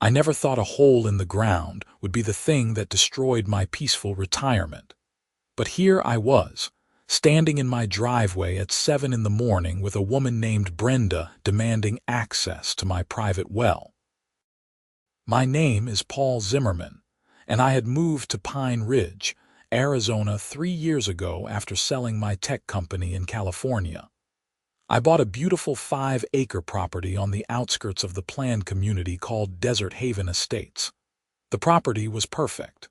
I never thought a hole in the ground would be the thing that destroyed my peaceful retirement. But here I was, standing in my driveway at 7 in the morning with a woman named Brenda demanding access to my private well. My name is Paul Zimmerman, and I had moved to Pine Ridge, Arizona 3 years ago after selling my tech company in California. I bought a beautiful 5-acre property on the outskirts of the planned community called Desert Haven Estates. The property was perfect.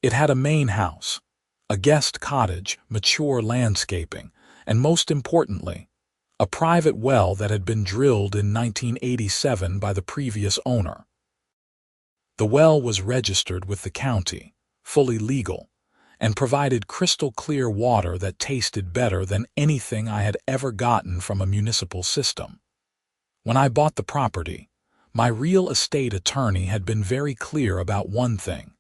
It had a main house, a guest cottage, mature landscaping, and most importantly, a private well that had been drilled in 1987 by the previous owner. The well was registered with the county, fully legal, and provided crystal clear water that tasted better than anything I had ever gotten from a municipal system. When I bought the property, my real estate attorney had been very clear about one thing.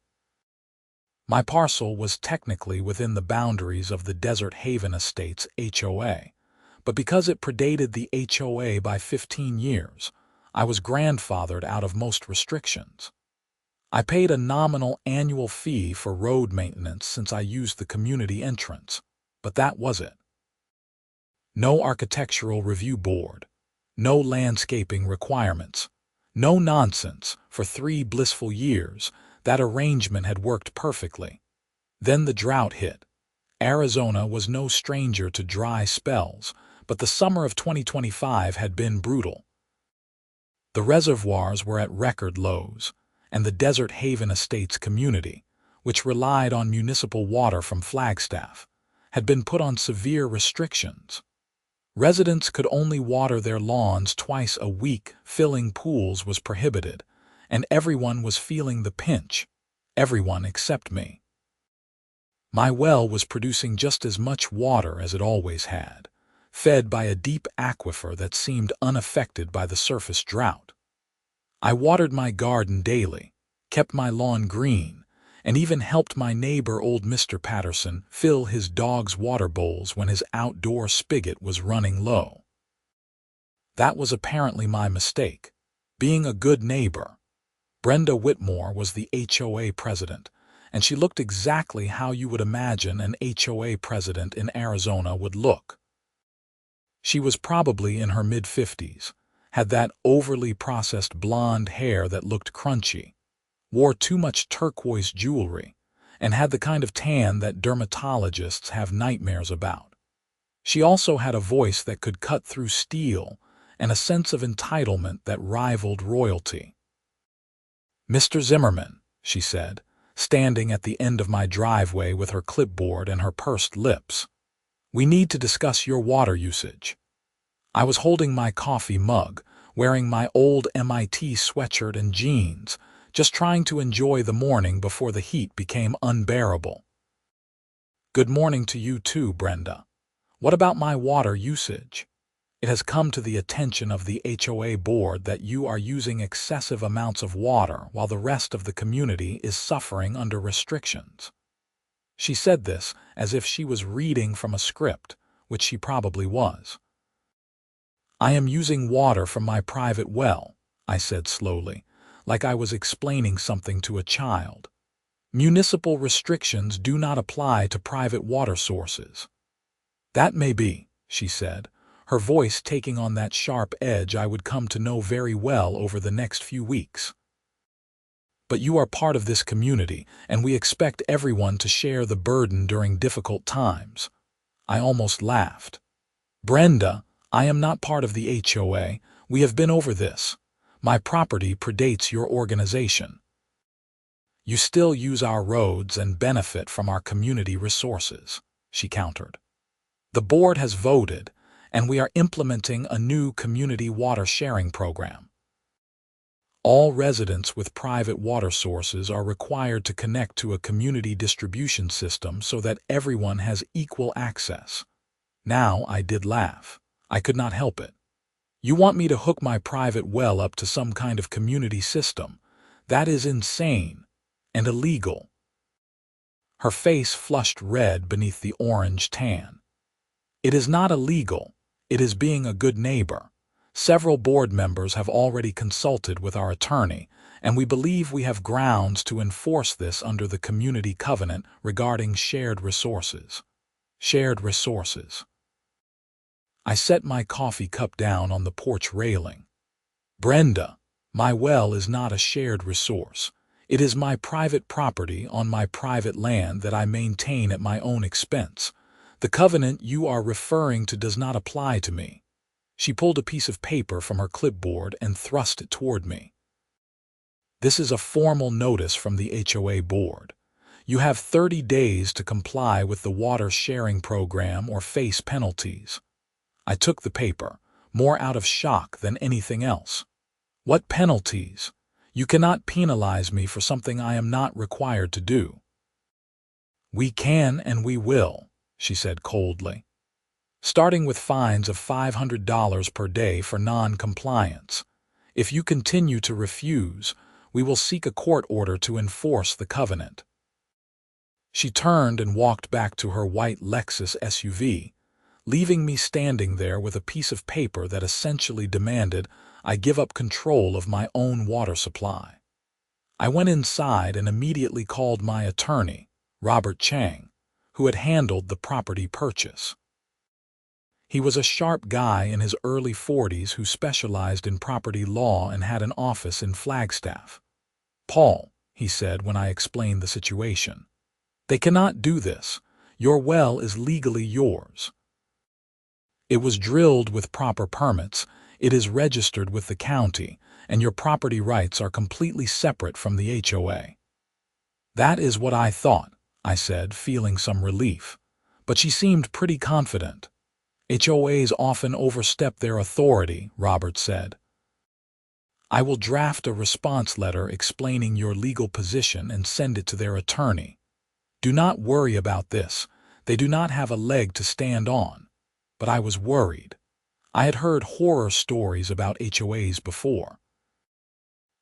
My parcel was technically within the boundaries of the Desert Haven Estates HOA, but because it predated the HOA by 15 years, I was grandfathered out of most restrictions. I paid a nominal annual fee for road maintenance since I used the community entrance, but that was it. No architectural review board, no landscaping requirements, no nonsense. For 3 blissful years, that arrangement had worked perfectly. Then the drought hit. Arizona was no stranger to dry spells, but the summer of 2025 had been brutal. The reservoirs were at record lows, and the Desert Haven Estates community, which relied on municipal water from Flagstaff, had been put on severe restrictions. Residents could only water their lawns twice a week, filling pools was prohibited, and everyone was feeling the pinch, everyone except me. My well was producing just as much water as it always had, fed by a deep aquifer that seemed unaffected by the surface drought. I watered my garden daily, kept my lawn green, and even helped my neighbor old Mr. Patterson fill his dog's water bowls when his outdoor spigot was running low. That was apparently my mistake, being a good neighbor. Brenda Whitmore was the HOA president, and she looked exactly how you would imagine an HOA president in Arizona would look. She was probably in her mid-50s, had that overly processed blonde hair that looked crunchy, wore too much turquoise jewelry, and had the kind of tan that dermatologists have nightmares about. She also had a voice that could cut through steel and a sense of entitlement that rivaled royalty. "Mr. Zimmerman," she said, standing at the end of my driveway with her clipboard and her pursed lips, "we need to discuss your water usage." I was holding my coffee mug, wearing my old MIT sweatshirt and jeans, just trying to enjoy the morning before the heat became unbearable. "Good morning to you too, Brenda. What about my water usage? It has come to the attention of the HOA board that you are using excessive amounts of water while the rest of the community is suffering under restrictions." She said this as if she was reading from a script, which she probably was. "I am using water from my private well," I said slowly, like I was explaining something to a child. "Municipal restrictions do not apply to private water sources." "That may be," she said, her voice taking on that sharp edge I would come to know very well over the next few weeks. "But you are part of this community, and we expect everyone to share the burden during difficult times." I almost laughed. "Brenda, I am not part of the HOA. We have been over this. My property predates your organization. You still use our roads and benefit from our community resources," she countered. "The board has voted, and we are implementing a new community water sharing program. All residents with private water sources are required to connect to a community distribution system so that everyone has equal access." Now I did laugh. I could not help it. "You want me to hook my private well up to some kind of community system? That is insane and illegal." Her face flushed red beneath the orange tan. "It is not illegal. It is being a good neighbor. Several board members have already consulted with our attorney, and we believe we have grounds to enforce this under the community covenant regarding shared resources. Shared resources. I set my coffee cup down on the porch railing. Brenda, my well is not a shared resource. It is my private property on my private land that I maintain at my own expense. The covenant you are referring to does not apply to me. She pulled a piece of paper from her clipboard and thrust it toward me. This is a formal notice from the HOA board. You have 30 days to comply with the water sharing program or face penalties. I took the paper, more out of shock than anything else. What penalties? You cannot penalize me for something I am not required to do. We can and we will, she said coldly. Starting with fines of $500 per day for non-compliance. If you continue to refuse, we will seek a court order to enforce the covenant. She turned and walked back to her white Lexus SUV, leaving me standing there with a piece of paper that essentially demanded I give up control of my own water supply. I went inside and immediately called my attorney, Robert Chang, who had handled the property purchase. He was a sharp guy in his early 40s who specialized in property law and had an office in Flagstaff. Paul, he said when I explained the situation, they cannot do this. Your well is legally yours. It was drilled with proper permits, it is registered with the county, and your property rights are completely separate from the HOA. That is what I thought, I said, feeling some relief. But she seemed pretty confident. HOAs often overstep their authority, Robert said. I will draft a response letter explaining your legal position and send it to their attorney. Do not worry about this. They do not have a leg to stand on. But I was worried. I had heard horror stories about HOAs before.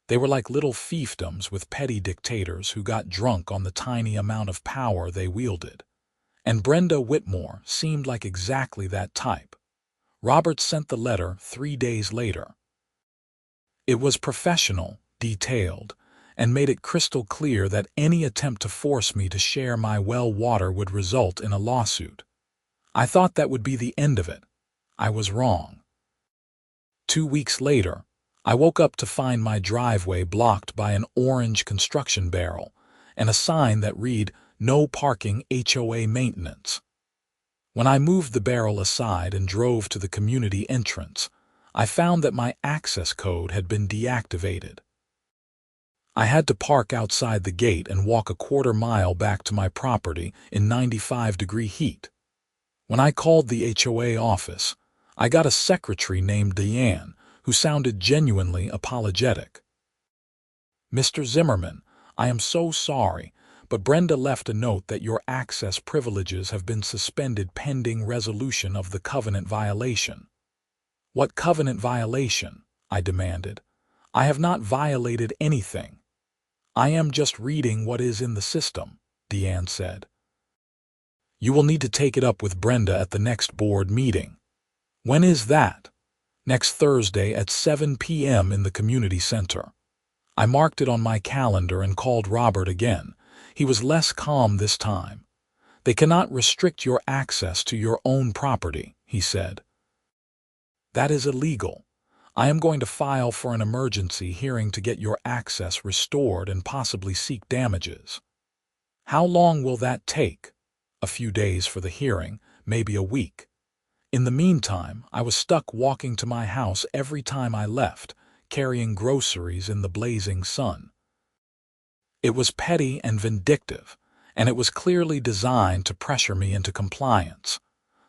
They were like little fiefdoms with petty dictators who got drunk on the tiny amount of power they wielded. And Brenda Whitmore seemed like exactly that type. Robert sent the letter 3 days later. It was professional, detailed, and made it crystal clear that any attempt to force me to share my well water would result in a lawsuit. I thought that would be the end of it. I was wrong. 2 weeks later, I woke up to find my driveway blocked by an orange construction barrel and a sign that read, "No parking, HOA maintenance." When I moved the barrel aside and drove to the community entrance, I found that my access code had been deactivated. I had to park outside the gate and walk a quarter-mile back to my property in 95-degree heat. When I called the HOA office, I got a secretary named Diane who sounded genuinely apologetic. "Mr. Zimmerman, I am so sorry, but Brenda left a note that your access privileges have been suspended pending resolution of the covenant violation." "What covenant violation?" I demanded. "I have not violated anything." "I am just reading what is in the system," Diane said. "You will need to take it up with Brenda at the next board meeting." "When is that?" "Next Thursday at 7 p.m. in the community center." I marked it on my calendar and called Robert again. He was less calm this time. "They cannot restrict your access to your own property," he said. "That is illegal. I am going to file for an emergency hearing to get your access restored and possibly seek damages." "How long will that take?" "A few days for the hearing, maybe a week." In the meantime, I was stuck walking to my house every time I left, carrying groceries in the blazing sun. It was petty and vindictive, and it was clearly designed to pressure me into compliance.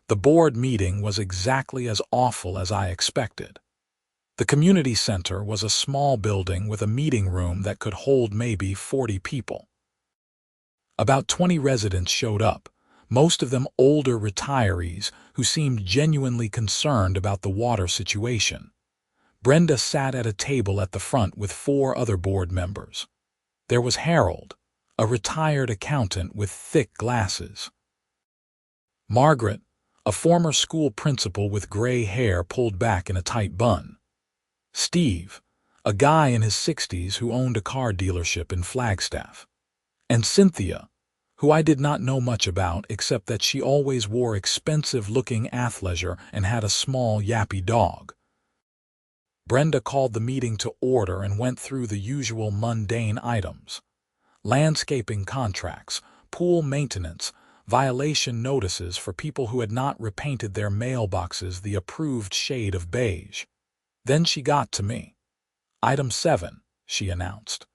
The board meeting was exactly as awful as I expected. The community center was a small building with a meeting room that could hold maybe 40 people. About 20 residents showed up, most of them older retirees who seemed genuinely concerned about the water situation. Brenda sat at a table at the front with 4 other board members. There was Harold, a retired accountant with thick glasses. Margaret, a former school principal with gray hair pulled back in a tight bun. Steve, a guy in his 60s who owned a car dealership in Flagstaff, and Cynthia, who I did not know much about except that she always wore expensive-looking athleisure and had a small, yappy dog. Brenda called the meeting to order and went through the usual mundane items: landscaping contracts, pool maintenance, violation notices for people who had not repainted their mailboxes the approved shade of beige. Then she got to me. Item 7, she announced.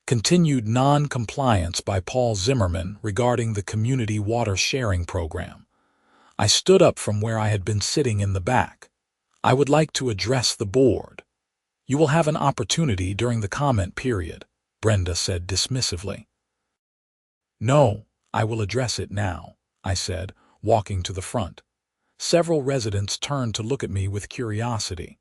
Continued non-compliance by Paul Zimmerman regarding the community water sharing program. I stood up from where I had been sitting in the back. I would like to address the board. You will have an opportunity during the comment period, Brenda said dismissively. No, I will address it now, I said, walking to the front. Several residents turned to look at me with curiosity.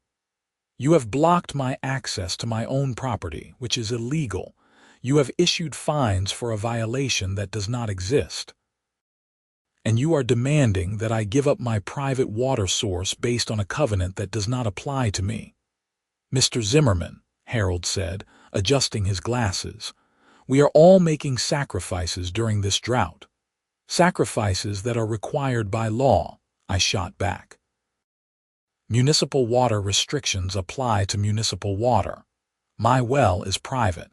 You have blocked my access to my own property, which is illegal. You have issued fines for a violation that does not exist. And you are demanding that I give up my private water source based on a covenant that does not apply to me. Mr. Zimmerman, Harold said, adjusting his glasses, we are all making sacrifices during this drought. Sacrifices that are required by law, I shot back. Municipal water restrictions apply to municipal water. My well is private.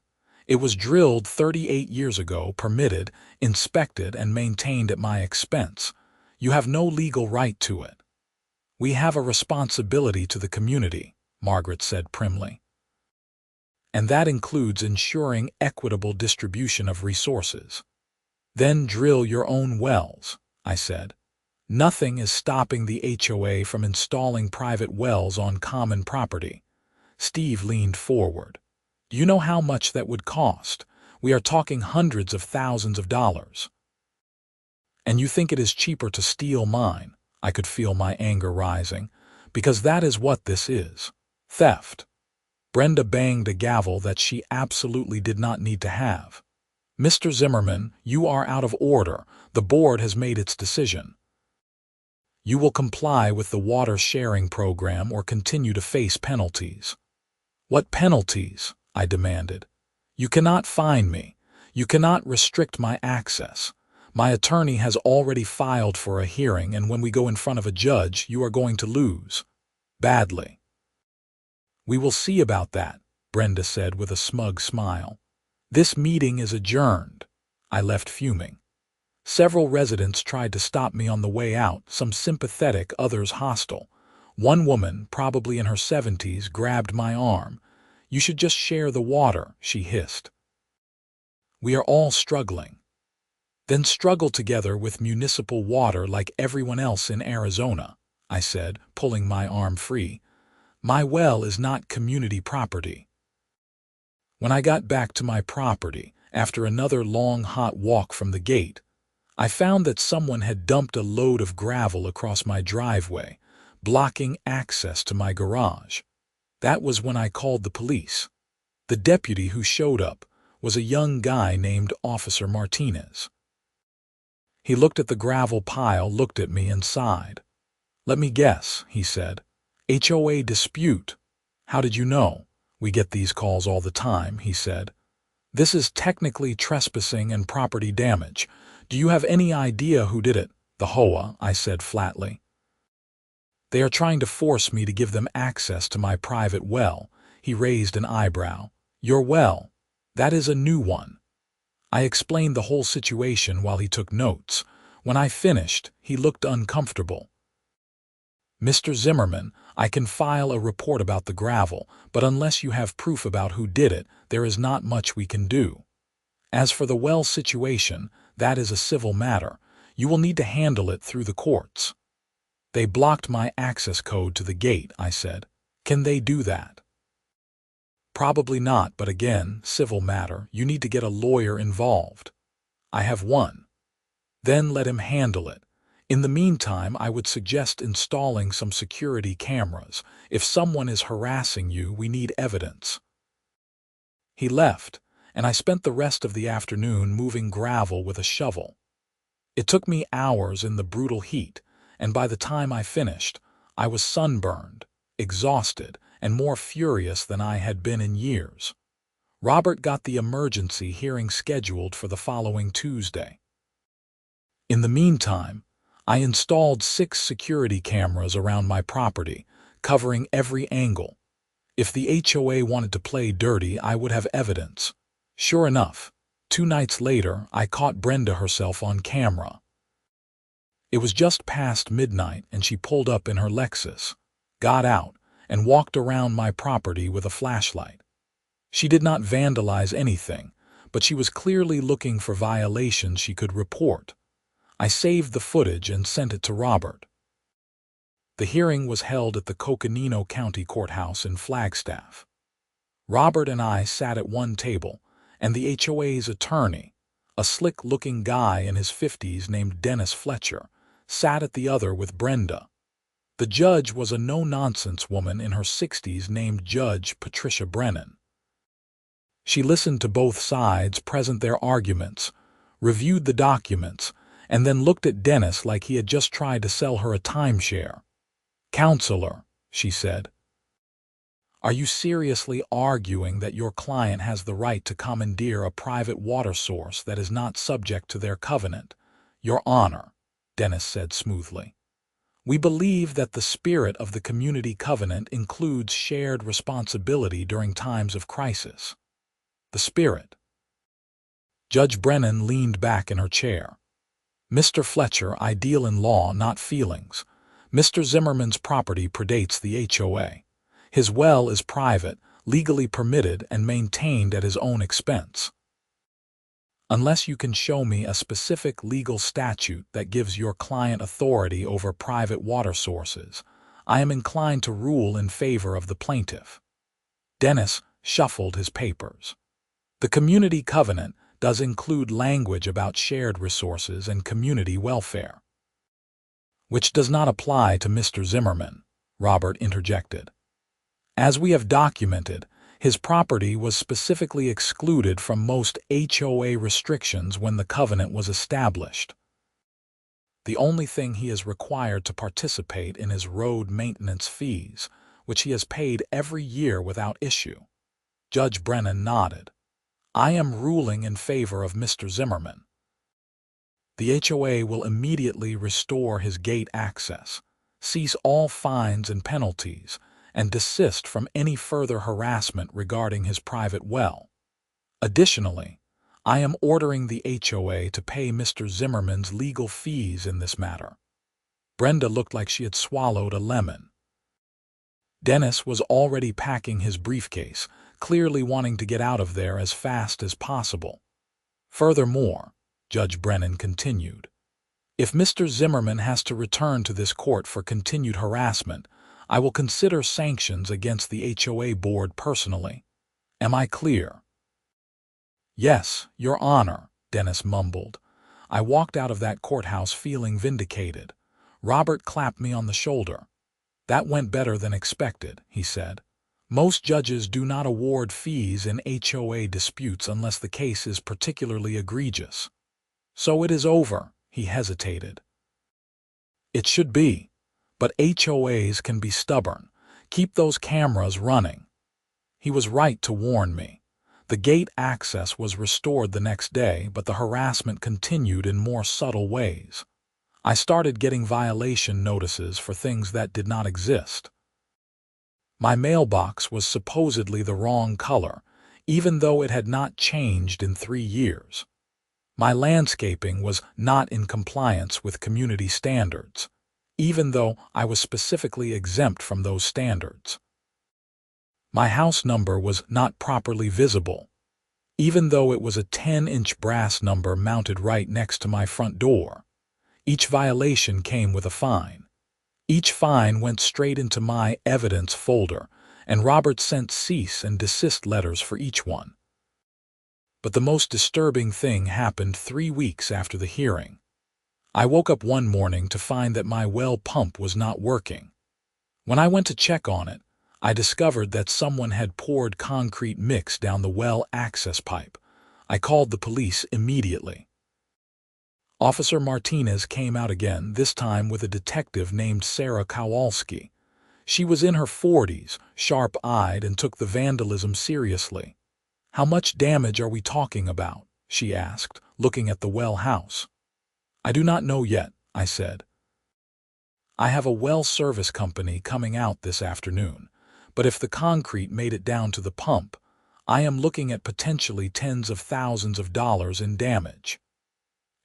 It was drilled 38 years ago, permitted, inspected, and maintained at my expense. You have no legal right to it. We have a responsibility to the community, Margaret said primly. And that includes ensuring equitable distribution of resources. Then drill your own wells, I said. Nothing is stopping the HOA from installing private wells on common property. Steve leaned forward. Do you know how much that would cost? We are talking hundreds of thousands of dollars. And you think it is cheaper to steal mine? I could feel my anger rising, because that is what this is. Theft. Brenda banged a gavel that she absolutely did not need to have. Mr. Zimmerman, you are out of order. The board has made its decision. You will comply with the water sharing program or continue to face penalties. What penalties? I demanded. You cannot fine me. You cannot restrict my access. My attorney has already filed for a hearing, and when we go in front of a judge, you are going to lose. Badly. We will see about that, Brenda said with a smug smile. This meeting is adjourned. I left fuming. Several residents tried to stop me on the way out, some sympathetic, others hostile. One woman, probably in her 70s, grabbed my arm. You should just share the water, she hissed. We are all struggling. Then struggle together with municipal water like everyone else in Arizona, I said, pulling my arm free. My well is not community property. When I got back to my property, after another long hot walk from the gate, I found that someone had dumped a load of gravel across my driveway, blocking access to my garage. That was when I called the police. The deputy who showed up was a young guy named Officer Martinez. He looked at the gravel pile, looked at me, and sighed. Let me guess, he said. HOA dispute. How did you know? We get these calls all the time, he said. This is technically trespassing and property damage. Do you have any idea who did it? The HOA, I said flatly. They are trying to force me to give them access to my private well. He raised an eyebrow. Your well? That is a new one. I explained the whole situation while he took notes. When I finished, he looked uncomfortable. Mr. Zimmerman, I can file a report about the gravel, but unless you have proof about who did it, there is not much we can do. As for the well situation, that is a civil matter. You will need to handle it through the courts. They blocked my access code to the gate, I said. Can they do that? Probably not, but again, civil matter. You need to get a lawyer involved. I have one. Then let him handle it. In the meantime, I would suggest installing some security cameras. If someone is harassing you, we need evidence. He left, and I spent the rest of the afternoon moving gravel with a shovel. It took me hours in the brutal heat, and by the time I finished, I was sunburned, exhausted, and more furious than I had been in years. Robert got the emergency hearing scheduled for the following Tuesday. In the meantime, I installed 6 security cameras around my property, covering every angle. If the HOA wanted to play dirty, I would have evidence. Sure enough, 2 nights later, I caught Brenda herself on camera. It was just past midnight, and she pulled up in her Lexus, got out, and walked around my property with a flashlight. She did not vandalize anything, but she was clearly looking for violations she could report. I saved the footage and sent it to Robert. The hearing was held at the Coconino County Courthouse in Flagstaff. Robert and I sat at one table, and the HOA's attorney, a slick-looking guy in his 50s named Dennis Fletcher, sat at the other with Brenda. The judge was a no-nonsense woman in her 60s named Judge Patricia Brennan. She listened to both sides present their arguments, reviewed the documents, and then looked at Dennis like he had just tried to sell her a timeshare. "Counselor," she said, "are you seriously arguing that your client has the right to commandeer a private water source that is not subject to their covenant?" "Your Honor," Dennis said smoothly, "we believe that the spirit of the community covenant includes shared responsibility during times of crisis." "The spirit." Judge Brennan leaned back in her chair. "Mr. Fletcher, I deal in law, not feelings. Mr. Zimmerman's property predates the HOA. His well is private, legally permitted, and maintained at his own expense. Unless you can show me a specific legal statute that gives your client authority over private water sources, I am inclined to rule in favor of the plaintiff." Dennis shuffled his papers. "The community covenant does include language about shared resources and community welfare." "Which does not apply to Mr. Zimmerman," Robert interjected. "As we have documented, his property was specifically excluded from most HOA restrictions when the covenant was established. The only thing he is required to participate in is road maintenance fees, which he has paid every year without issue." Judge Brennan nodded. "I am ruling in favor of Mr. Zimmerman. The HOA will immediately restore his gate access, cease all fines and penalties, and desist from any further harassment regarding his private well. Additionally, I am ordering the HOA to pay Mr. Zimmerman's legal fees in this matter." Brenda looked like she had swallowed a lemon. Dennis was already packing his briefcase, clearly wanting to get out of there as fast as possible. "Furthermore," Judge Brennan continued, "if Mr. Zimmerman has to return to this court for continued harassment, I will consider sanctions against the HOA board personally. Am I clear?" "Yes, Your Honor," Dennis mumbled. I walked out of that courthouse feeling vindicated. Robert clapped me on the shoulder. "That went better than expected," he said. "Most judges do not award fees in HOA disputes unless the case is particularly egregious." "So it is over," he hesitated. "It should be, but HOAs can be stubborn. Keep those cameras running." He was right to warn me. The gate access was restored the next day, but the harassment continued in more subtle ways. I started getting violation notices for things that did not exist. My mailbox was supposedly the wrong color, even though it had not changed in 3 years. My landscaping was not in compliance with community standards, even though I was specifically exempt from those standards. My house number was not properly visible, even though it was a 10-inch brass number mounted right next to my front door. Each violation came with a fine. Each fine went straight into my evidence folder, and Robert sent cease and desist letters for each one. But the most disturbing thing happened 3 weeks after the hearing. I woke up one morning to find that my well pump was not working. When I went to check on it, I discovered that someone had poured concrete mix down the well access pipe. I called the police immediately. Officer Martinez came out again, this time with a detective named Sarah Kowalski. She was in her 40s, sharp-eyed, and took the vandalism seriously. "How much damage are we talking about?" she asked, looking at the well house. "I do not know yet," I said. "I have a well service company coming out this afternoon, but if the concrete made it down to the pump, I am looking at potentially tens of thousands of dollars in damage."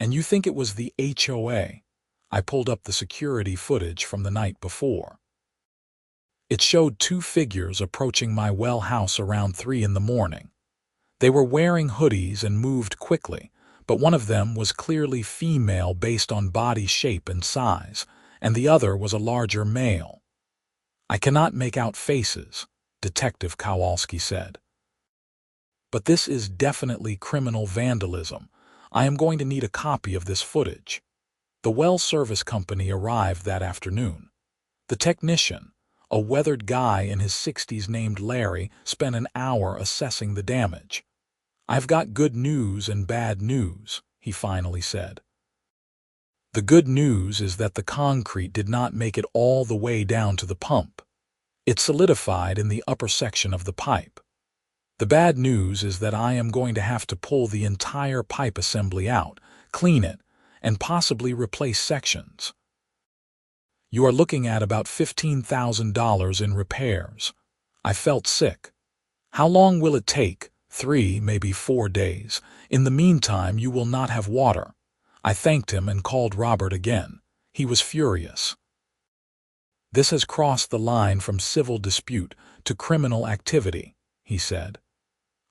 "And you think it was the HOA?" I pulled up the security footage from the night before. It showed two figures approaching my well house around 3 in the morning. They were wearing hoodies and moved quickly, but one of them was clearly female based on body shape and size, and the other was a larger male. "I cannot make out faces," Detective Kowalski said. "But this is definitely criminal vandalism. I am going to need a copy of this footage." The well service company arrived that afternoon. The technician, a weathered guy in his 60s named Larry, spent an hour assessing the damage. "I've got good news and bad news," he finally said. "The good news is that the concrete did not make it all the way down to the pump. It solidified in the upper section of the pipe. The bad news is that I am going to have to pull the entire pipe assembly out, clean it, and possibly replace sections. You are looking at about $15,000 in repairs." I felt sick. "How long will it take?" 3, maybe 4 days. "In the meantime, you will not have water." I thanked him and called Robert again. He was furious. "This has crossed the line from civil dispute to criminal activity," he said.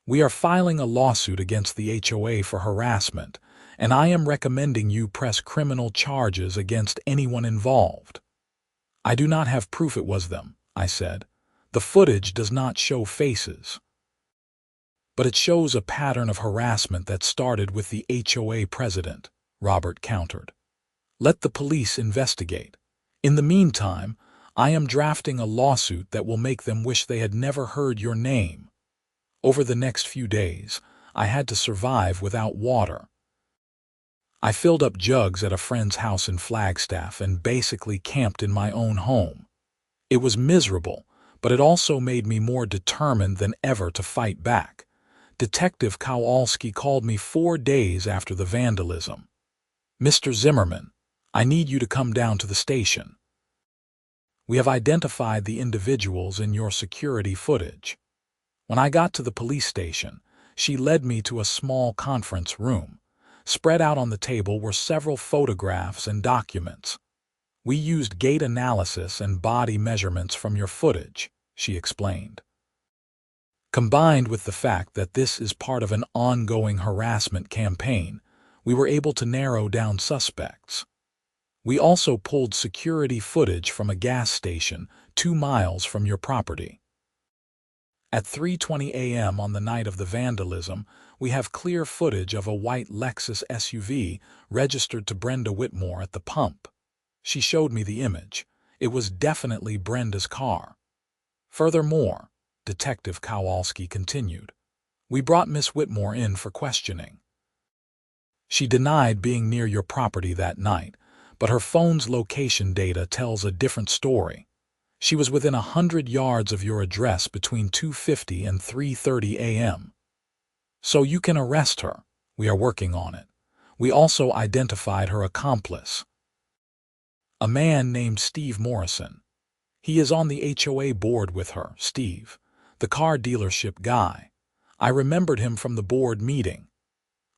"We are filing a lawsuit against the HOA for harassment, and I am recommending you press criminal charges against anyone involved." "I do not have proof it was them," I said. "The footage does not show faces." "But it shows a pattern of harassment that started with the HOA president," Robert countered. "Let the police investigate. In the meantime, I am drafting a lawsuit that will make them wish they had never heard your name." Over the next few days, I had to survive without water. I filled up jugs at a friend's house in Flagstaff and basically camped in my own home. It was miserable, but it also made me more determined than ever to fight back. Detective Kowalski called me 4 days after the vandalism. "Mr. Zimmerman, I need you to come down to the station. We have identified the individuals in your security footage." When I got to the police station, she led me to a small conference room. Spread out on the table were several photographs and documents. "We used gait analysis and body measurements from your footage," she explained. "Combined with the fact that this is part of an ongoing harassment campaign, we were able to narrow down suspects. We also pulled security footage from a gas station 2 miles from your property. At 3:20 a.m. on the night of the vandalism, we have clear footage of a white Lexus SUV registered to Brenda Whitmore at the pump." She showed me the image. It was definitely Brenda's car. "Furthermore," Detective Kowalski continued, "we brought Miss Whitmore in for questioning. She denied being near your property that night, but her phone's location data tells a different story. She was within 100 yards of your address between 2:50 and 3:30 a.m. So you can arrest her. We are working on it. We also identified her accomplice, a man named Steve Morrison. He is on the HOA board with her, Steve, the car dealership guy. I remembered him from the board meeting.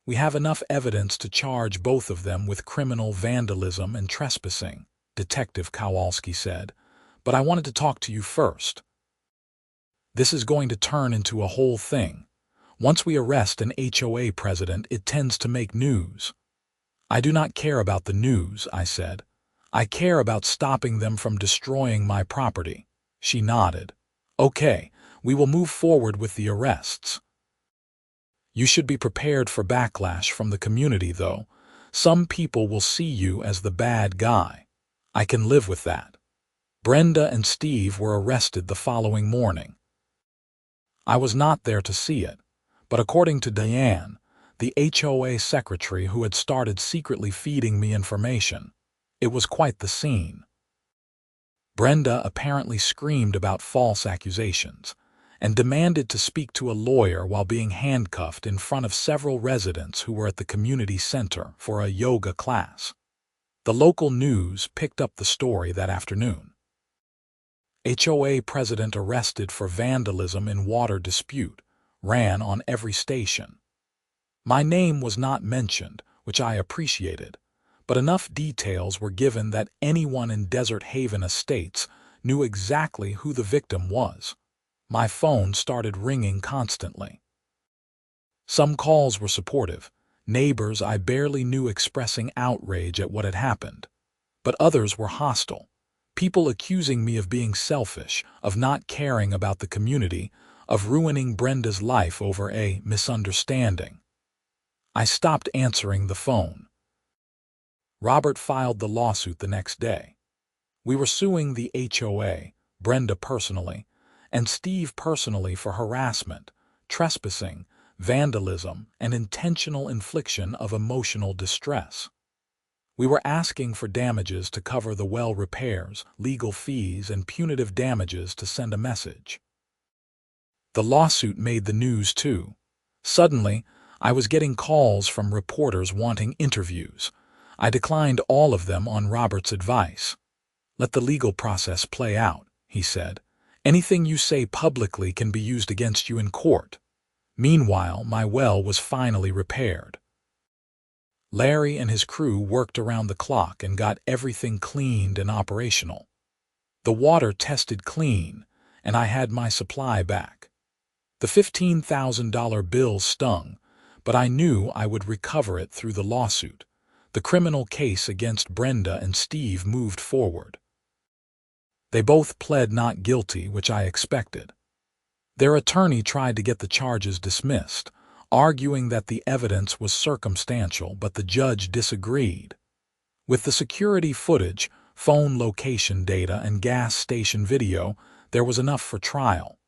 We have enough evidence to charge both of them with criminal vandalism and trespassing," Detective Kowalski said. "But I wanted to talk to you first. This is going to turn into a whole thing. Once we arrest an HOA president, it tends to make news." "I do not care about the news," I said. "I care about stopping them from destroying my property." She nodded. "Okay, we will move forward with the arrests. You should be prepared for backlash from the community, though. Some people will see you as the bad guy. I can live with that." Brenda and Steve were arrested the following morning. I was not there to see it, but according to Diane, the HOA secretary who had started secretly feeding me information, it was quite the scene. Brenda apparently screamed about false accusations and demanded to speak to a lawyer while being handcuffed in front of several residents who were at the community center for a yoga class. The local news picked up the story that afternoon. HOA president arrested for vandalism in water dispute ran on every station. My name was not mentioned, which I appreciated, but enough details were given that anyone in Desert Haven Estates knew exactly who the victim was. My phone started ringing constantly. Some calls were supportive, neighbors I barely knew expressing outrage at what had happened, but others were hostile. People accusing me of being selfish, of not caring about the community, of ruining Brenda's life over a misunderstanding. I stopped answering the phone. Robert filed the lawsuit the next day. We were suing the HOA, Brenda personally, and Steve personally for harassment, trespassing, vandalism, and intentional infliction of emotional distress. We were asking for damages to cover the well repairs, legal fees, and punitive damages to send a message. The lawsuit made the news too. Suddenly, I was getting calls from reporters wanting interviews. I declined all of them on Robert's advice. "Let the legal process play out," he said. "Anything you say publicly can be used against you in court." Meanwhile, my well was finally repaired. Larry and his crew worked around the clock and got everything cleaned and operational. The water tested clean, and I had my supply back. The $15,000 bill stung, but I knew I would recover it through the lawsuit. The criminal case against Brenda and Steve moved forward. They both pled not guilty, which I expected. Their attorney tried to get the charges dismissed, arguing that the evidence was circumstantial, but the judge disagreed. With the security footage, phone location data, and gas station video, there was enough for trial.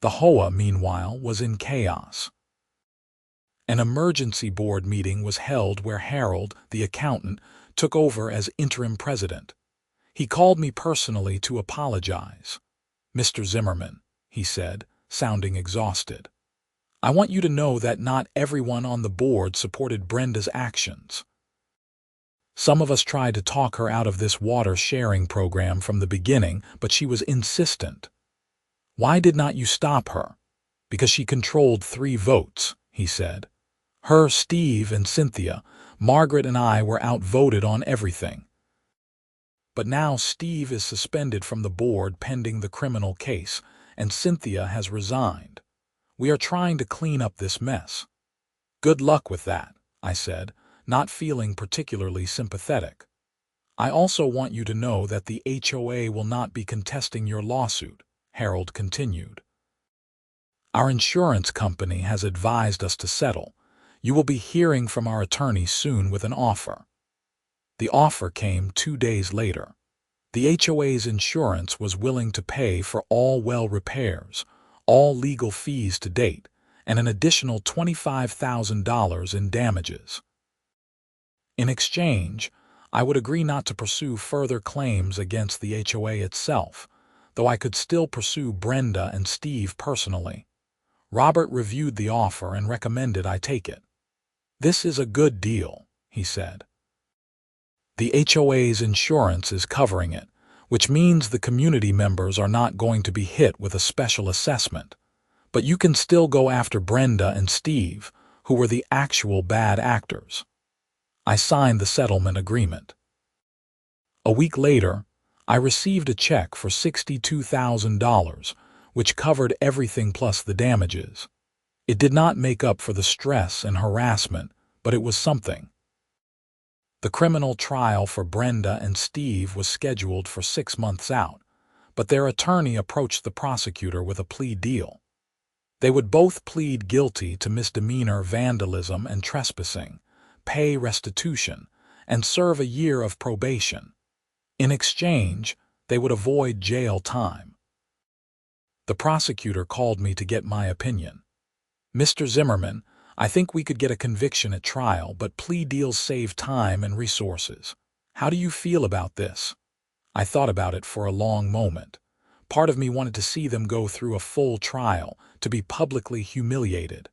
The HOA, meanwhile, was in chaos. An emergency board meeting was held where Harold, the accountant, took over as interim president. He called me personally to apologize. "Mr. Zimmerman," he said, sounding exhausted, "I want you to know that not everyone on the board supported Brenda's actions. Some of us tried to talk her out of this water sharing program from the beginning, but she was insistent." "Why did not you stop her?" "Because she controlled 3 votes, he said. "Her, Steve, and Cynthia. Margaret and I were outvoted on everything." But now Steve is suspended from the board pending the criminal case, and Cynthia has resigned. "We are trying to clean up this mess." "Good luck with that," I said, not feeling particularly sympathetic. "I also want you to know that the HOA will not be contesting your lawsuit," Harold continued. "Our insurance company has advised us to settle. You will be hearing from our attorney soon with an offer." The offer came 2 days later. The HOA's insurance was willing to pay for all well repairs, all legal fees to date, and an additional $25,000 in damages. In exchange, I would agree not to pursue further claims against the HOA itself, though I could still pursue Brenda and Steve personally. Robert reviewed the offer and recommended I take it. "This is a good deal," he said. "The HOA's insurance is covering it, which means the community members are not going to be hit with a special assessment. But you can still go after Brenda and Steve, who were the actual bad actors." I signed the settlement agreement. A week later, I received a check for $62,000, which covered everything plus the damages. It did not make up for the stress and harassment, but it was something. The criminal trial for Brenda and Steve was scheduled for 6 months out, but their attorney approached the prosecutor with a plea deal. They would both plead guilty to misdemeanor vandalism and trespassing, pay restitution, and serve a year of probation. In exchange, they would avoid jail time. The prosecutor called me to get my opinion. "Mr. Zimmerman, I think we could get a conviction at trial, but plea deals save time and resources. How do you feel about this?" I thought about it for a long moment. Part of me wanted to see them go through a full trial, to be publicly humiliated.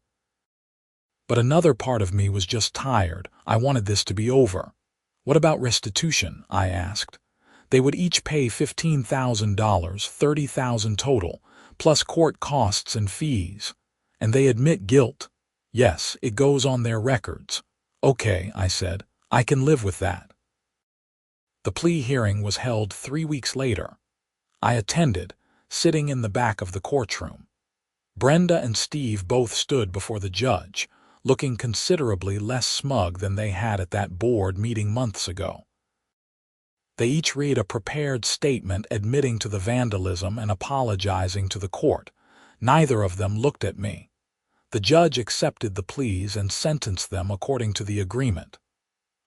But another part of me was just tired. I wanted this to be over. What about restitution? I asked. They would each pay $15,000, $30,000 total, plus court costs and fees. And they admit guilt. Yes, it goes on their records. Okay, I said. I can live with that. The plea hearing was held 3 weeks later. I attended, sitting in the back of the courtroom. Brenda and Steve both stood before the judge, looking considerably less smug than they had at that board meeting months ago. They each read a prepared statement admitting to the vandalism and apologizing to the court. Neither of them looked at me. The judge accepted the pleas and sentenced them according to the agreement.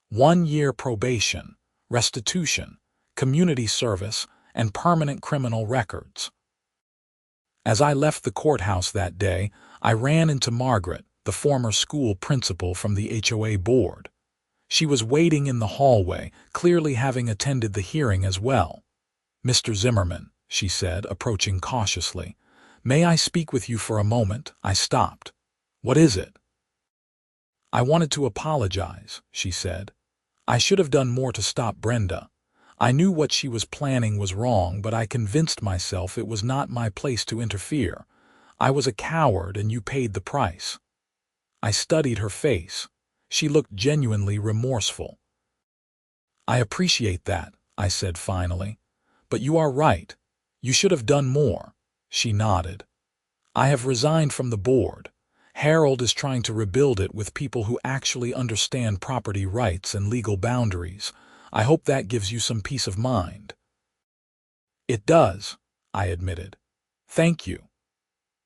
1 year probation, restitution, community service, and permanent criminal records. As I left the courthouse that day, I ran into Margaret, the former school principal from the HOA board. She was waiting in the hallway, clearly having attended the hearing as well. "Mr. Zimmerman," she said, approaching cautiously. "May I speak with you for a moment?" I stopped. "What is it?" "I wanted to apologize," she said. "I should have done more to stop Brenda. I knew what she was planning was wrong, but I convinced myself it was not my place to interfere. I was a coward, and you paid the price." I studied her face. She looked genuinely remorseful. "I appreciate that," I said finally. "But you are right. You should have done more." She nodded. "I have resigned from the board. Harold is trying to rebuild it with people who actually understand property rights and legal boundaries. I hope that gives you some peace of mind." "It does," I admitted. "Thank you."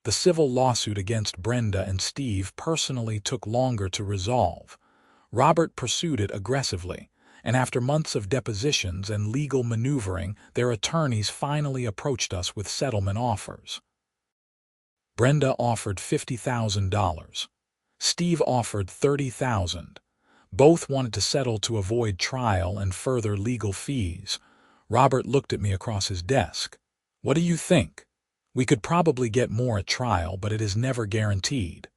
The civil lawsuit against Brenda and Steve personally took longer to resolve. Robert pursued it aggressively, and after months of depositions and legal maneuvering, their attorneys finally approached us with settlement offers. Brenda offered $50,000. Steve offered $30,000. Both wanted to settle to avoid trial and further legal fees. Robert looked at me across his desk. "What do you think? We could probably get more at trial, but it is never guaranteed."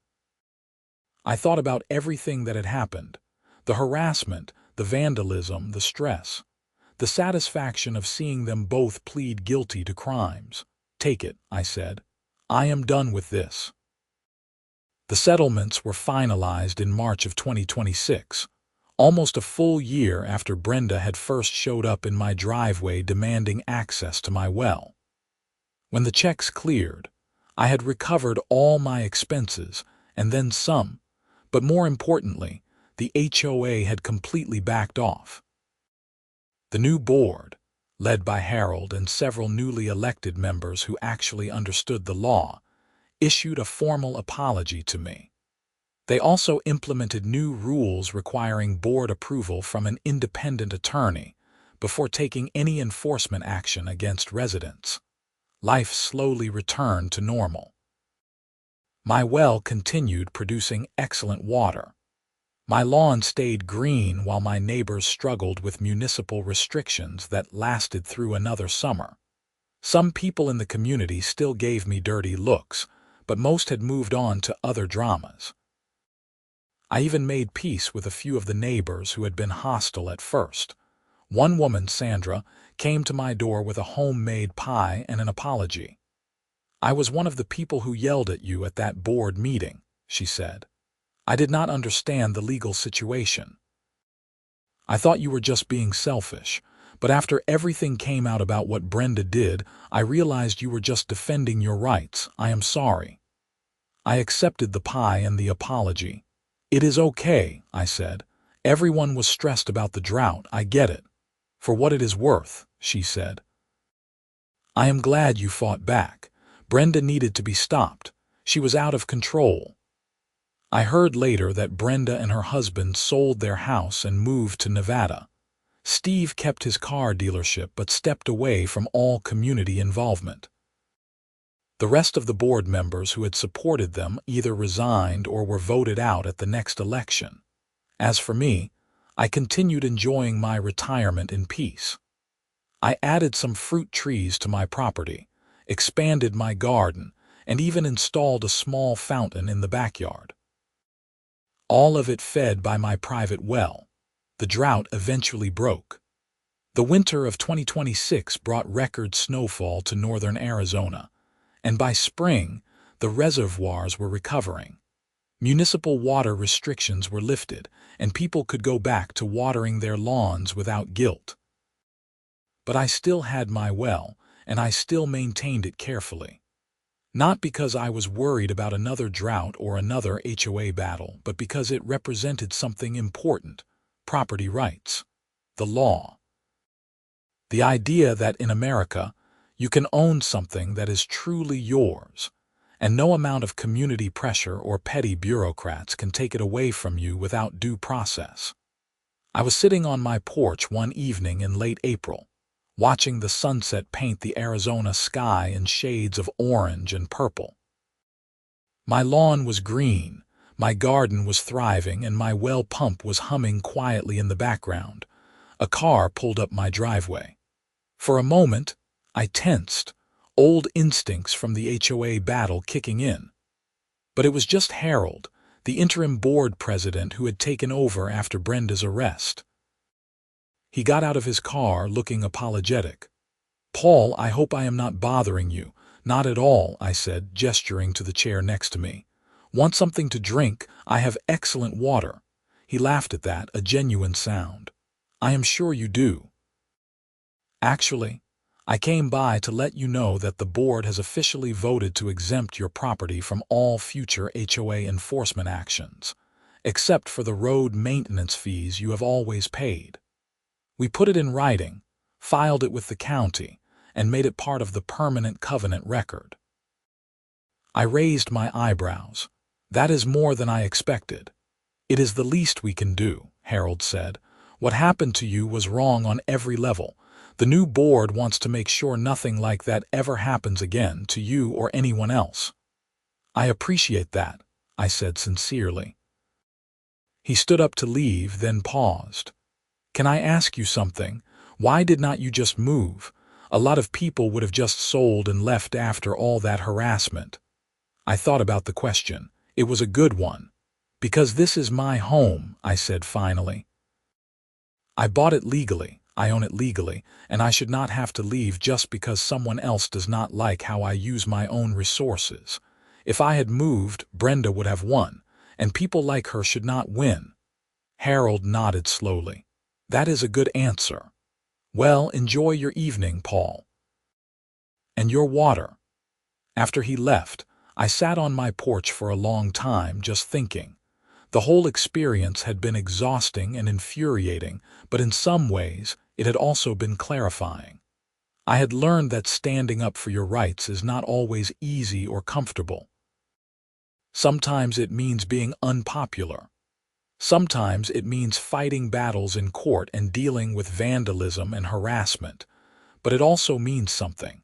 I thought about everything that had happened. The harassment, the vandalism, the stress. The satisfaction of seeing them both plead guilty to crimes. "Take it," I said. "I am done with this." The settlements were finalized in March of 2026, almost a full year after Brenda had first showed up in my driveway demanding access to my well. When the checks cleared, I had recovered all my expenses and then some, but more importantly, the HOA had completely backed off. The new board, led by Harold and several newly elected members who actually understood the law, issued a formal apology to me. They also implemented new rules requiring board approval from an independent attorney before taking any enforcement action against residents. Life slowly returned to normal. My well continued producing excellent water. My lawn stayed green while my neighbors struggled with municipal restrictions that lasted through another summer. Some people in the community still gave me dirty looks, but most had moved on to other dramas. I even made peace with a few of the neighbors who had been hostile at first. One woman, Sandra, came to my door with a homemade pie and an apology. "I was one of the people who yelled at you at that board meeting," she said. "I did not understand the legal situation. I thought you were just being selfish, but after everything came out about what Brenda did, I realized you were just defending your rights. I am sorry." I accepted the pie and the apology. "It is okay," I said. "Everyone was stressed about the drought, I get it." "For what it is worth," she said. "I am glad you fought back. Brenda needed to be stopped. She was out of control." I heard later that Brenda and her husband sold their house and moved to Nevada. Steve kept his car dealership but stepped away from all community involvement. The rest of the board members who had supported them either resigned or were voted out at the next election. As for me, I continued enjoying my retirement in peace. I added some fruit trees to my property, expanded my garden, and even installed a small fountain in the backyard. All of it fed by my private well. The drought eventually broke. The winter of 2026 brought record snowfall to northern Arizona, and by spring, the reservoirs were recovering. Municipal water restrictions were lifted, and people could go back to watering their lawns without guilt. But I still had my well, and I still maintained it carefully. Not because I was worried about another drought or another HOA battle, but because it represented something important: property rights, the law. The idea that in America, you can own something that is truly yours, and no amount of community pressure or petty bureaucrats can take it away from you without due process. I was sitting on my porch one evening in late April, watching the sunset paint the Arizona sky in shades of orange and purple. My lawn was green, my garden was thriving, and my well pump was humming quietly in the background. A car pulled up my driveway. For a moment, I tensed, old instincts from the HOA battle kicking in. But it was just Harold, the interim board president who had taken over after Brenda's arrest. He got out of his car looking apologetic. "Paul, I hope I am not bothering you." "Not at all," I said, gesturing to the chair next to me. "Want something to drink? I have excellent water." He laughed at that, a genuine sound. "I am sure you do." "Actually, I came by to let you know that the board has officially voted to exempt your property from all future HOA enforcement actions, except for the road maintenance fees you have always paid. We put it in writing, filed it with the county, and made it part of the permanent covenant record." I raised my eyebrows. "That is more than I expected." "It is the least we can do," Harold said. "What happened to you was wrong on every level. The new board wants to make sure nothing like that ever happens again to you or anyone else." "I appreciate that," I said sincerely. He stood up to leave, then paused. "Can I ask you something? Why did not you just move? A lot of people would have just sold and left after all that harassment." I thought about the question. It was a good one. "Because this is my home," I said finally. "I bought it legally, I own it legally, and I should not have to leave just because someone else does not like how I use my own resources. If I had moved, Brenda would have won, and people like her should not win." Harold nodded slowly. "That is a good answer. Well, enjoy your evening, Paul. And your water." After he left, I sat on my porch for a long time just thinking. The whole experience had been exhausting and infuriating, but in some ways, it had also been clarifying. I had learned that standing up for your rights is not always easy or comfortable. Sometimes it means being unpopular. Sometimes it means fighting battles in court and dealing with vandalism and harassment. But it also means something.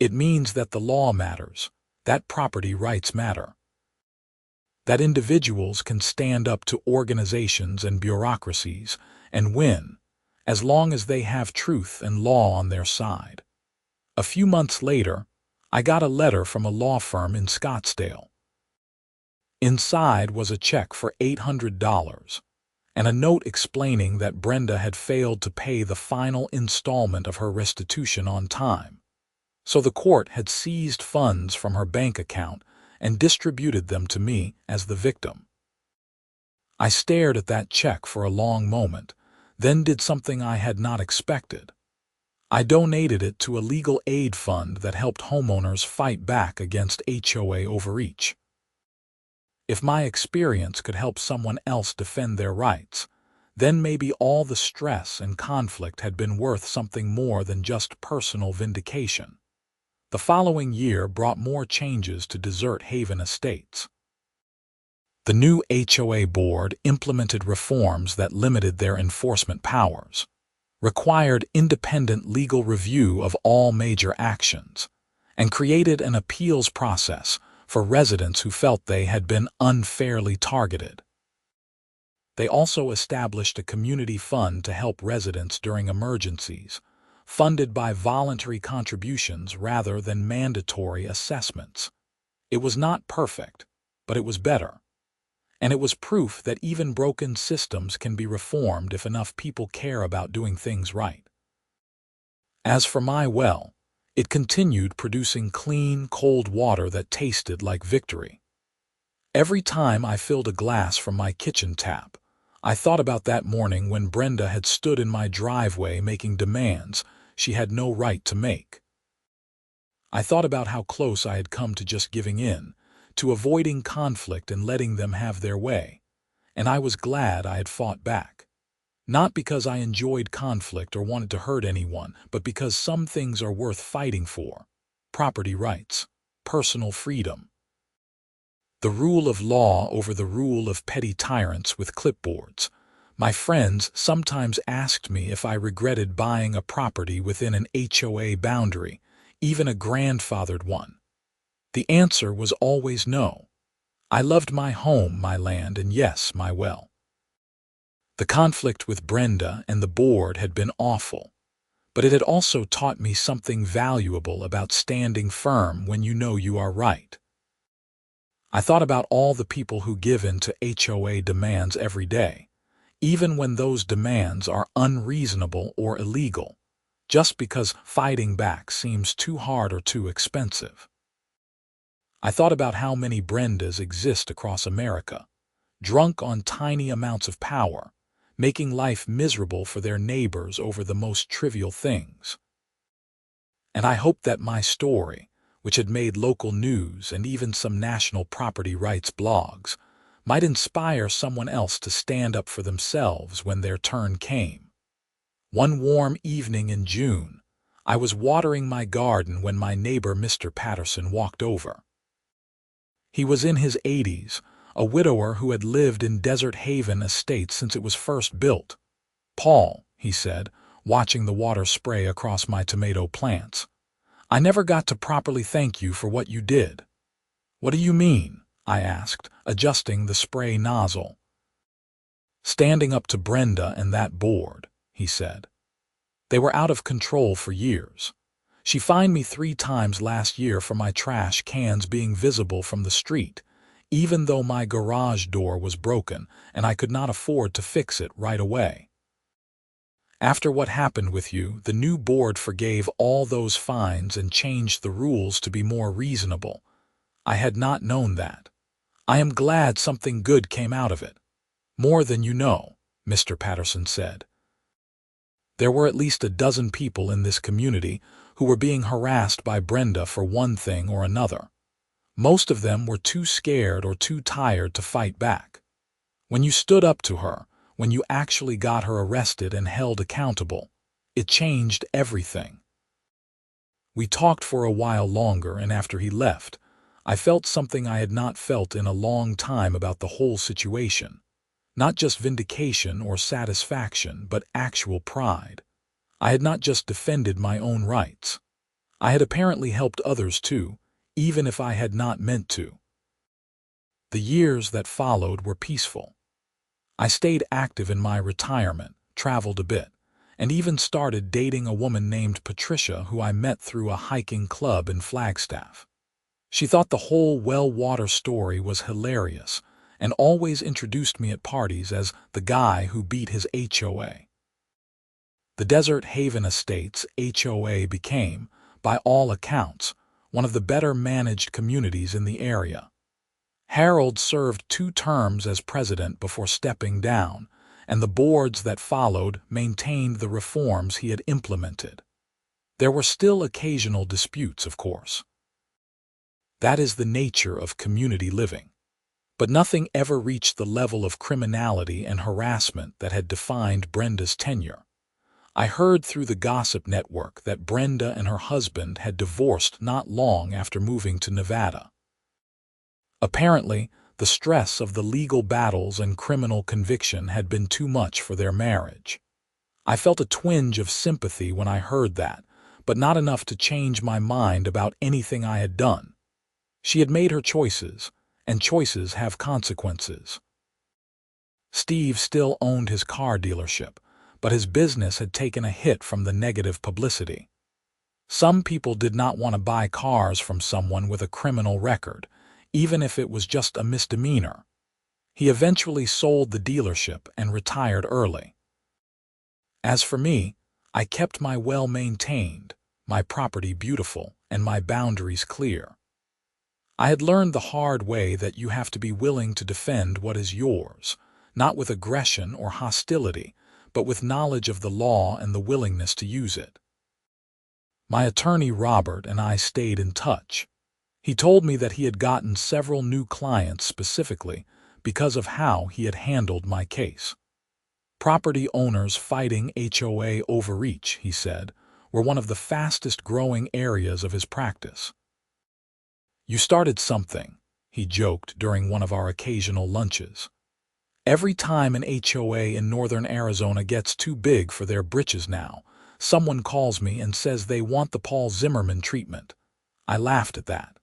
It means that the law matters, that property rights matter, that individuals can stand up to organizations and bureaucracies and win, as long as they have truth and law on their side. A few months later, I got a letter from a law firm in Scottsdale. Inside was a check for $800 and a note explaining that Brenda had failed to pay the final installment of her restitution on time. So the court had seized funds from her bank account and distributed them to me as the victim. I stared at that check for a long moment, then did something I had not expected. I donated it to a legal aid fund that helped homeowners fight back against HOA overreach. If my experience could help someone else defend their rights, then maybe all the stress and conflict had been worth something more than just personal vindication. The following year brought more changes to Desert Haven Estates. The new HOA board implemented reforms that limited their enforcement powers, required independent legal review of all major actions, and created an appeals process for residents who felt they had been unfairly targeted. They also established a community fund to help residents during emergencies, funded by voluntary contributions rather than mandatory assessments. It was not perfect, but it was better. And it was proof that even broken systems can be reformed if enough people care about doing things right. As for my well, it continued producing clean, cold water that tasted like victory. Every time I filled a glass from my kitchen tap, I thought about that morning when Brenda had stood in my driveway making demands she had no right to make. I thought about how close I had come to just giving in, to avoiding conflict and letting them have their way, and I was glad I had fought back. Not because I enjoyed conflict or wanted to hurt anyone, but because some things are worth fighting for. Property rights, personal freedom, the rule of law over the rule of petty tyrants with clipboards. My friends sometimes asked me if I regretted buying a property within an HOA boundary, even a grandfathered one. The answer was always no. I loved my home, my land, and yes, my well. The conflict with Brenda and the board had been awful, but it had also taught me something valuable about standing firm when you know you are right. I thought about all the people who give in to HOA demands every day, even when those demands are unreasonable or illegal, just because fighting back seems too hard or too expensive. I thought about how many Brendas exist across America, drunk on tiny amounts of power, making life miserable for their neighbors over the most trivial things. And I hoped that my story, which had made local news and even some national property rights blogs, might inspire someone else to stand up for themselves when their turn came. One warm evening in June, I was watering my garden when my neighbor Mr. Patterson walked over. He was in his 80s, a widower who had lived in Desert Haven Estate since it was first built. "Paul," he said, watching the water spray across my tomato plants, "I never got to properly thank you for what you did." "What do you mean?" I asked, adjusting the spray nozzle. "Standing up to Brenda and that board," he said. "They were out of control for years. She fined me 3 times last year for my trash cans being visible from the street, even though my garage door was broken and I could not afford to fix it right away. After what happened with you, the new board forgave all those fines and changed the rules to be more reasonable. I had not known that. I am glad something good came out of it. More than you know," Mr. Patterson said. There were at least a dozen people in this community who were being harassed by Brenda for one thing or another. Most of them were too scared or too tired to fight back. When you stood up to her, when you actually got her arrested and held accountable, it changed everything. We talked for a while longer, and after he left, I felt something I had not felt in a long time about the whole situation. Not just vindication or satisfaction, but actual pride. I had not just defended my own rights. I had apparently helped others too, even if I had not meant to. The years that followed were peaceful. I stayed active in my retirement, traveled a bit, and even started dating a woman named Patricia who I met through a hiking club in Flagstaff. She thought the whole well water story was hilarious and always introduced me at parties as the guy who beat his HOA. The Desert Haven Estates HOA became, by all accounts, one of the better managed communities in the area. Harold served 2 terms as president before stepping down, and the boards that followed maintained the reforms he had implemented. There were still occasional disputes, of course. That is the nature of community living. But nothing ever reached the level of criminality and harassment that had defined Brenda's tenure. I heard through the gossip network that Brenda and her husband had divorced not long after moving to Nevada. Apparently, the stress of the legal battles and criminal conviction had been too much for their marriage. I felt a twinge of sympathy when I heard that, but not enough to change my mind about anything I had done. She had made her choices, and choices have consequences. Steve still owned his car dealership, but his business had taken a hit from the negative publicity. Some people did not want to buy cars from someone with a criminal record, even if it was just a misdemeanor. He eventually sold the dealership and retired early. As for me, I kept my well maintained, my property beautiful, and my boundaries clear. I had learned the hard way that you have to be willing to defend what is yours, not with aggression or hostility, but with knowledge of the law and the willingness to use it. My attorney Robert and I stayed in touch. He told me that he had gotten several new clients specifically because of how he had handled my case. Property owners fighting HOA overreach, he said, were one of the fastest growing areas of his practice. "You started something," he joked during one of our occasional lunches. "Every time an HOA in northern Arizona gets too big for their britches now, someone calls me and says they want the Paul Zimmerman treatment." I laughed at that.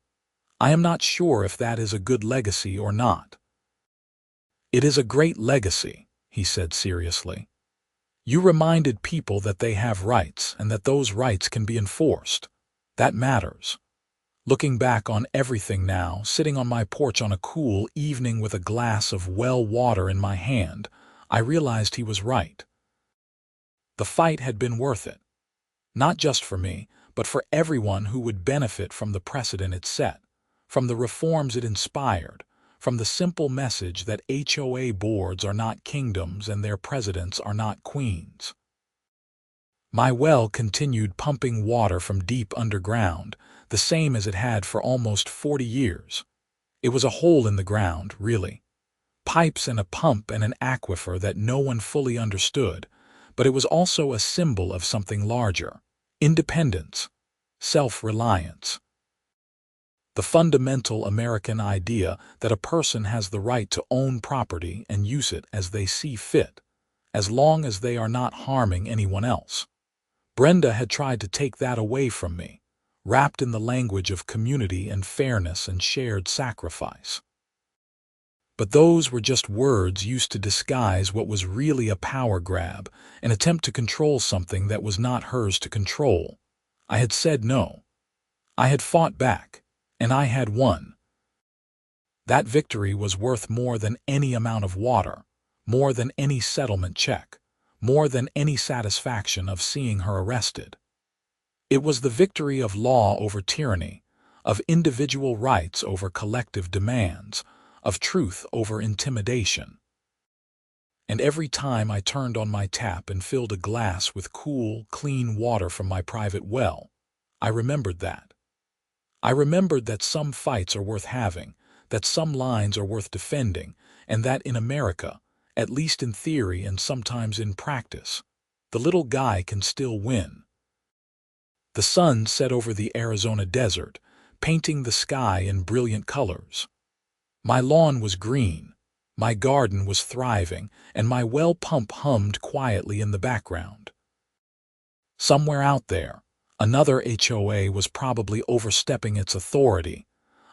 I am not sure if that is a good legacy or not. "It is a great legacy," he said seriously. "You reminded people that they have rights and that those rights can be enforced. That matters." Looking back on everything now, sitting on my porch on a cool evening with a glass of well water in my hand, I realized he was right. The fight had been worth it. Not just for me, but for everyone who would benefit from the precedent it set, from the reforms it inspired, from the simple message that HOA boards are not kingdoms and their presidents are not queens. My well continued pumping water from deep underground, the same as it had for almost 40 years. It was a hole in the ground, really. Pipes and a pump and an aquifer that no one fully understood, but it was also a symbol of something larger: independence, self-reliance. The fundamental American idea that a person has the right to own property and use it as they see fit, as long as they are not harming anyone else. Brenda had tried to take that away from me, wrapped in the language of community and fairness and shared sacrifice. But those were just words used to disguise what was really a power grab, an attempt to control something that was not hers to control. I had said no. I had fought back, and I had won. That victory was worth more than any amount of water, more than any settlement check, more than any satisfaction of seeing her arrested. It was the victory of law over tyranny, of individual rights over collective demands, of truth over intimidation. And every time I turned on my tap and filled a glass with cool, clean water from my private well, I remembered that. I remembered that some fights are worth having, that some lines are worth defending, and that in America, at least in theory and sometimes in practice, the little guy can still win. The sun set over the Arizona desert, painting the sky in brilliant colors. My lawn was green, my garden was thriving, and my well pump hummed quietly in the background. Somewhere out there, another HOA was probably overstepping its authority.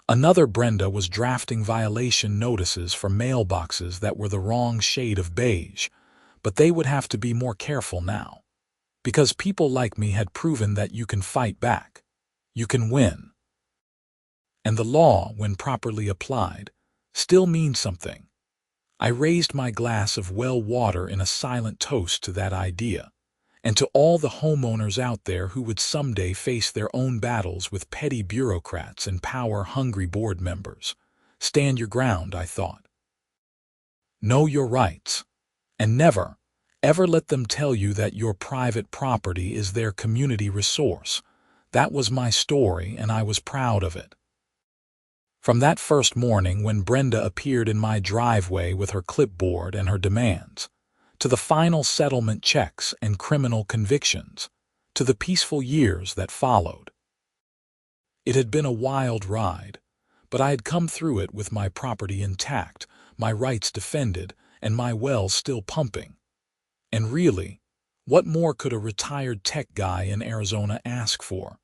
Another Brenda was drafting violation notices for mailboxes that were the wrong shade of beige, but they would have to be more careful now. Because people like me had proven that you can fight back. You can win. And the law, when properly applied, still means something. I raised my glass of well water in a silent toast to that idea, and to all the homeowners out there who would someday face their own battles with petty bureaucrats and power-hungry board members. Stand your ground, I thought. Know your rights, and never, ever let them tell you that your private property is their community resource. That was my story, and I was proud of it. From that first morning when Brenda appeared in my driveway with her clipboard and her demands, to the final settlement checks and criminal convictions, to the peaceful years that followed. It had been a wild ride, but I had come through it with my property intact, my rights defended, and my well still pumping. And really, what more could a retired tech guy in Arizona ask for?